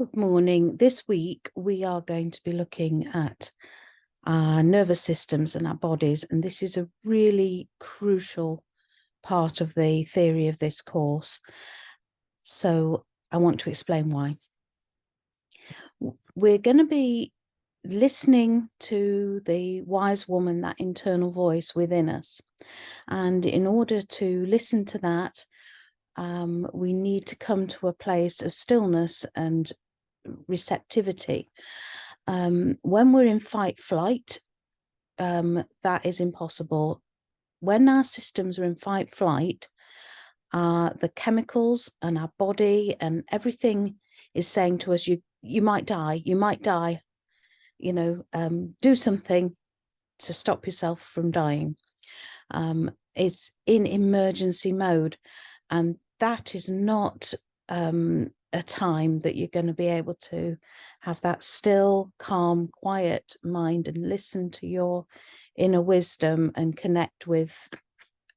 Good morning. This week we are going to be looking at our nervous systems and our bodies, and this is a really crucial part of the theory of this course. So I want to explain why. We're going to be listening to the wise woman, that internal voice within us. And in order to listen to that, we need to come to a place of stillness and receptivity. When we're in fight flight, that is impossible. When our systems are in fight flight, the chemicals and our body and everything is saying to us, you might die, do something to stop yourself from dying. It's in emergency mode, and that is not a time that you're going to be able to have that still, calm, quiet mind and listen to your inner wisdom and connect with,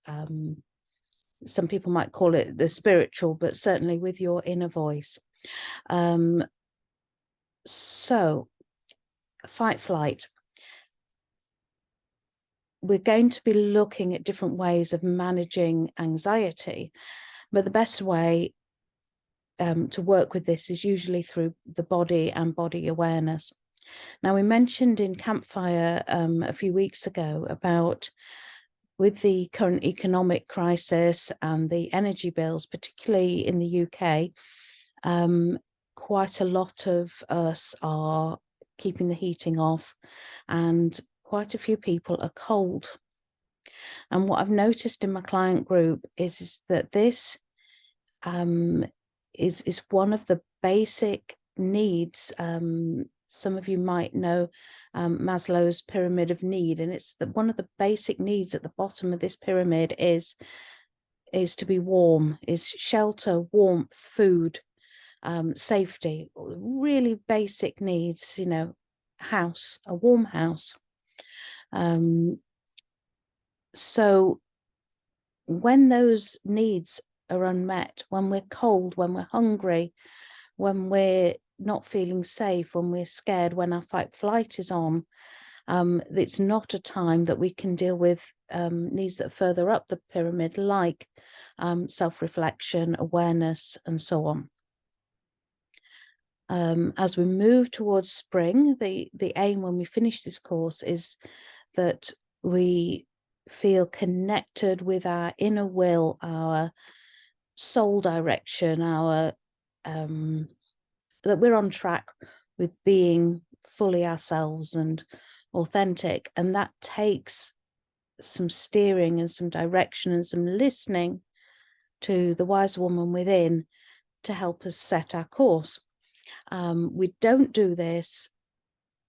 some people might call it the spiritual, but certainly with your inner voice. So fight flight. We're going to be looking at different ways of managing anxiety, but the best way to work with this is usually through the body and body awareness. Now, we mentioned in Campfire a few weeks ago about, with the current economic crisis and the energy bills, particularly in the UK, quite a lot of us are keeping the heating off, and quite a few people are cold. And what I've noticed in my client group is that this is one of the basic needs. Some of you might know Maslow's pyramid of need, and it's one of the basic needs at the bottom of this pyramid is to be warm, is shelter, warmth, food, safety, really basic needs, house, a warm house. So when those needs are unmet, when we're cold, when we're hungry, when we're not feeling safe, when we're scared, when our fight flight is on, it's not a time that we can deal with needs that are further up the pyramid, like self-reflection, awareness, and so on. As we move towards spring, the aim when we finish this course is that we feel connected with our inner will, our soul direction, our that we're on track with being fully ourselves and authentic. And that takes some steering and some direction and some listening to the wise woman within to help us set our course. We don't do this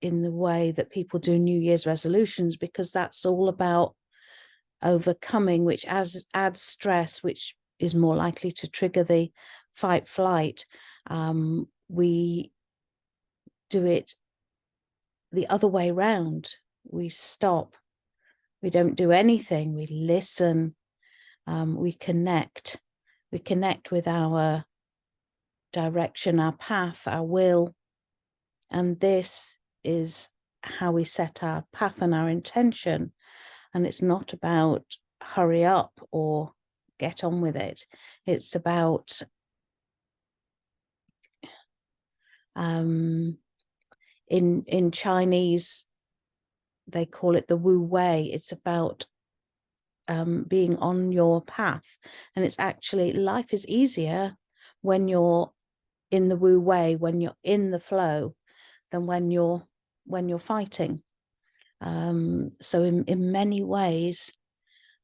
in the way that people do New Year's resolutions, because that's all about overcoming, which adds stress, which is more likely to trigger the fight flight. We do it the other way around. We stop, we don't do anything, we listen, we connect with our direction, our path, our will. And this is how we set our path and our intention. And it's not about hurry up or get on with it. It's about in Chinese, they call it the Wu Wei. It's about being on your path. And it's actually, life is easier when you're in the Wu Wei, when you're in the flow, than when you're fighting. So in many ways,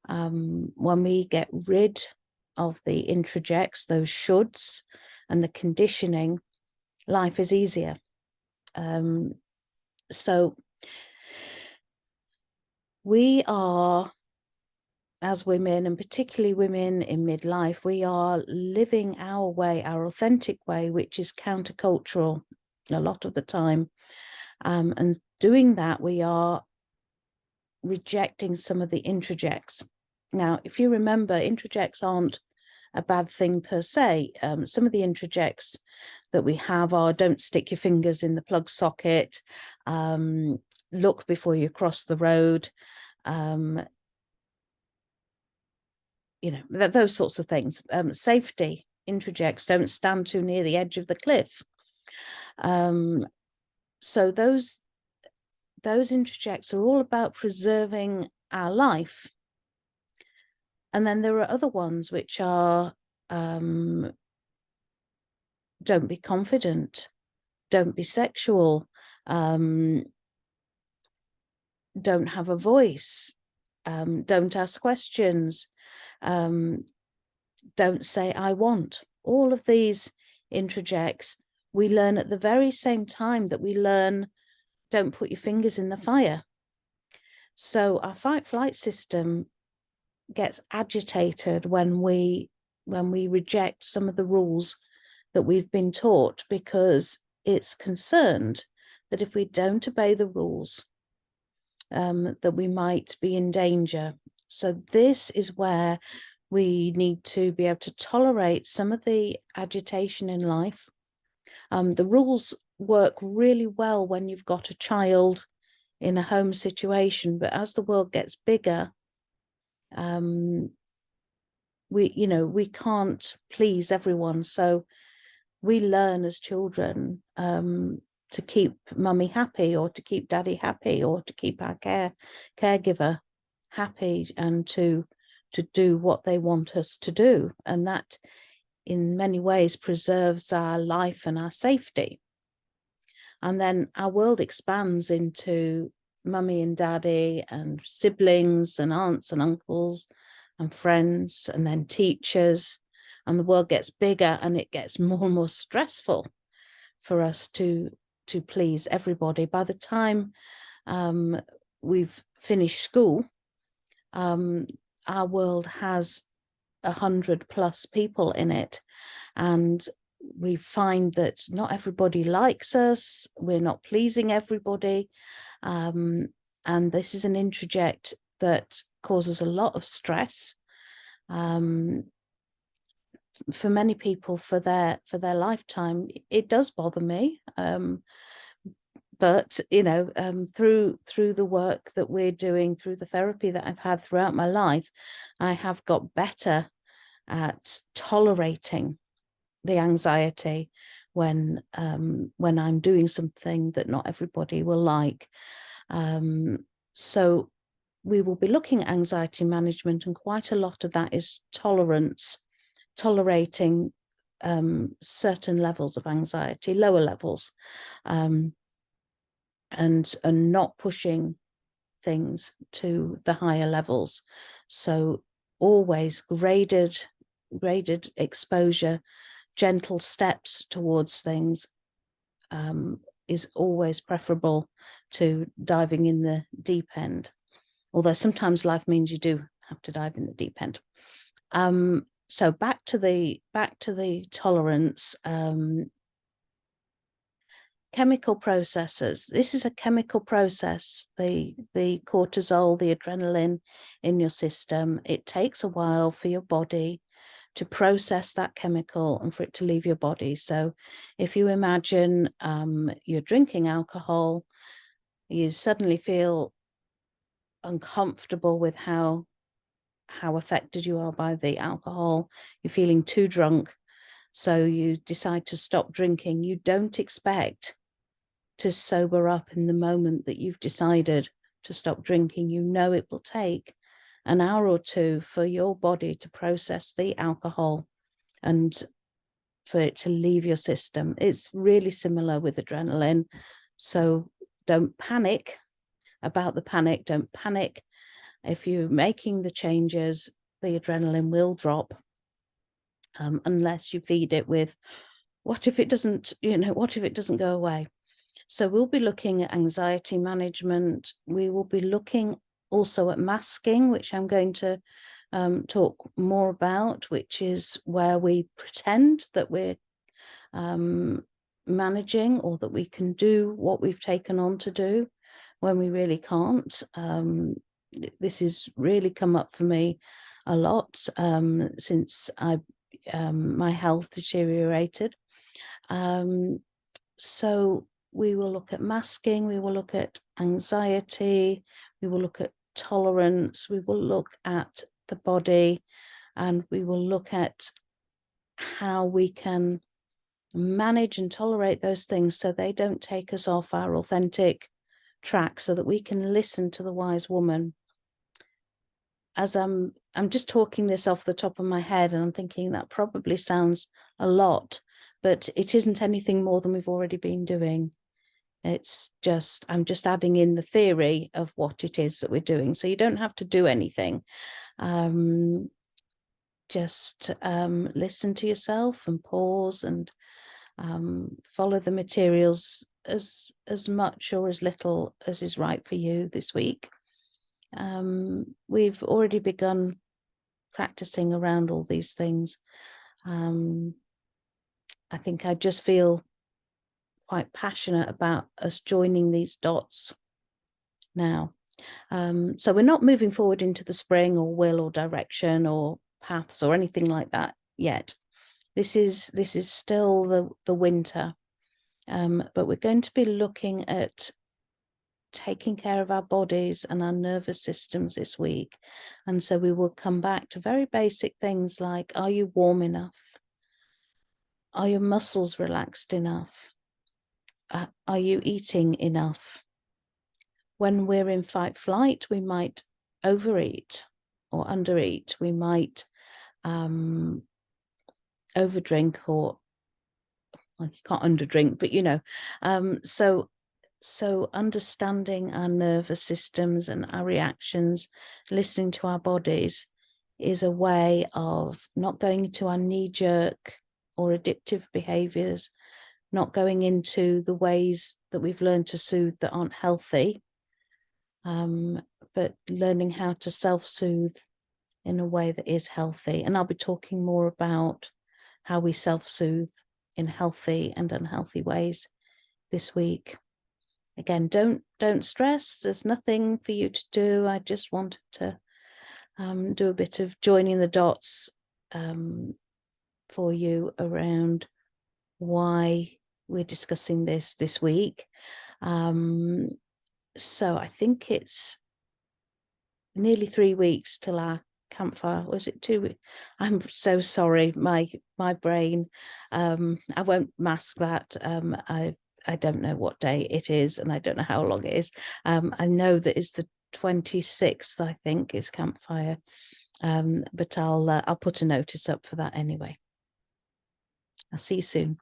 when we get rid of the introjects, those shoulds, and the conditioning, life is easier. So we are, as women, and particularly women in midlife, we are living our way, our authentic way, which is countercultural a lot of the time. And doing that, we are rejecting some of the introjects. Now, if you remember, introjects aren't a bad thing per se. Some of the introjects that we have are don't stick your fingers in the plug socket, look before you cross the road, those sorts of things. Safety introjects, don't stand too near the edge of the cliff. So those introjects are all about preserving our life. And then there are other ones which are don't be confident, don't be sexual, don't have a voice, don't ask questions, don't say I want. All of these introjects we learn at the very same time that we learn don't put your fingers in the fire. So our fight-flight system gets agitated when we reject some of the rules that we've been taught, because it's concerned that if we don't obey the rules, that we might be in danger. So this is where we need to be able to tolerate some of the agitation in life. The rules work really well when you've got a child in a home situation, but as the world gets bigger, we can't please everyone. So we learn as children to keep mummy happy, or to keep daddy happy, or to keep our caregiver happy, and to do what they want us to do. And that in many ways preserves our life and our safety. And then our world expands into mummy and daddy and siblings and aunts and uncles and friends, and then teachers, and the world gets bigger, and it gets more and more stressful for us to please everybody. By the time we've finished school, our world has 100+ people in it, and we find that not everybody likes us, we're not pleasing everybody, and this is an introject that causes a lot of stress for many people for their lifetime. It does bother me, but through the work that we're doing, through the therapy that I've had throughout my life, I have got better at tolerating the anxiety when I'm doing something that not everybody will like. So we will be looking at anxiety management, and quite a lot of that is tolerance, tolerating certain levels of anxiety, lower levels, and not pushing things to the higher levels. So always graded exposure, gentle steps towards things is always preferable to diving in the deep end, although sometimes life means you do have to dive in the deep end. So back to the tolerance. Chemical processes. This is a chemical process. The cortisol, the adrenaline in your system, it takes a while for your body to process that chemical and for it to leave your body. So if you imagine you're drinking alcohol, you suddenly feel uncomfortable with how affected you are by the alcohol. You're feeling too drunk, so you decide to stop drinking. You don't expect to sober up in the moment that you've decided to stop drinking. You know it will take an hour or two for your body to process the alcohol and for it to leave your system. It's really similar with adrenaline. So don't panic about the panic. Don't panic. If you're making the changes, the adrenaline will drop, unless you feed it with, what if it doesn't, what if it doesn't go away? So we'll be looking at anxiety management. We will be looking also at masking, which I'm going to talk more about, which is where we pretend that we're managing, or that we can do what we've taken on to do when we really can't. This has really come up for me a lot since my health deteriorated. So we will look at masking, we will look at anxiety, we will look at tolerance, we will look at the body, and we will look at how we can manage and tolerate those things so they don't take us off our authentic track, so that we can listen to the wise woman. As I'm just talking this off the top of my head, and I'm thinking that probably sounds a lot, but it isn't anything more than we've already been doing. It's just, I'm just adding in the theory of what it is that we're doing. So you don't have to do anything. Just listen to yourself and pause and follow the materials as much or as little as is right for you this week. We've already begun practicing around all these things. I think I just feel quite passionate about us joining these dots now. So we're not moving forward into the spring or will or direction or paths or anything like that yet. This is still the winter, but we're going to be looking at taking care of our bodies and our nervous systems this week. And so we will come back to very basic things like, are you warm enough? Are your muscles relaxed enough? Are you eating enough? When we're in fight flight, we might overeat or undereat. We might overdrink, or, well, you can't underdrink, but you know. So understanding our nervous systems and our reactions, listening to our bodies, is a way of not going into our knee-jerk or addictive behaviours, not going into the ways that we've learned to soothe that aren't healthy, but learning how to self-soothe in a way that is healthy. And I'll be talking more about how we self-soothe in healthy and unhealthy ways this week. Again, don't stress. There's nothing for you to do. I just wanted to do a bit of joining the dots for you around why we're discussing this week. So I think it's nearly 3 weeks till our campfire. Was it 2 weeks? I'm so sorry, my brain. I won't mask that. I don't know what day it is, and I don't know how long it is. I know that it's the 26th, I think, is campfire. But I'll put a notice up for that anyway. I'll see you soon.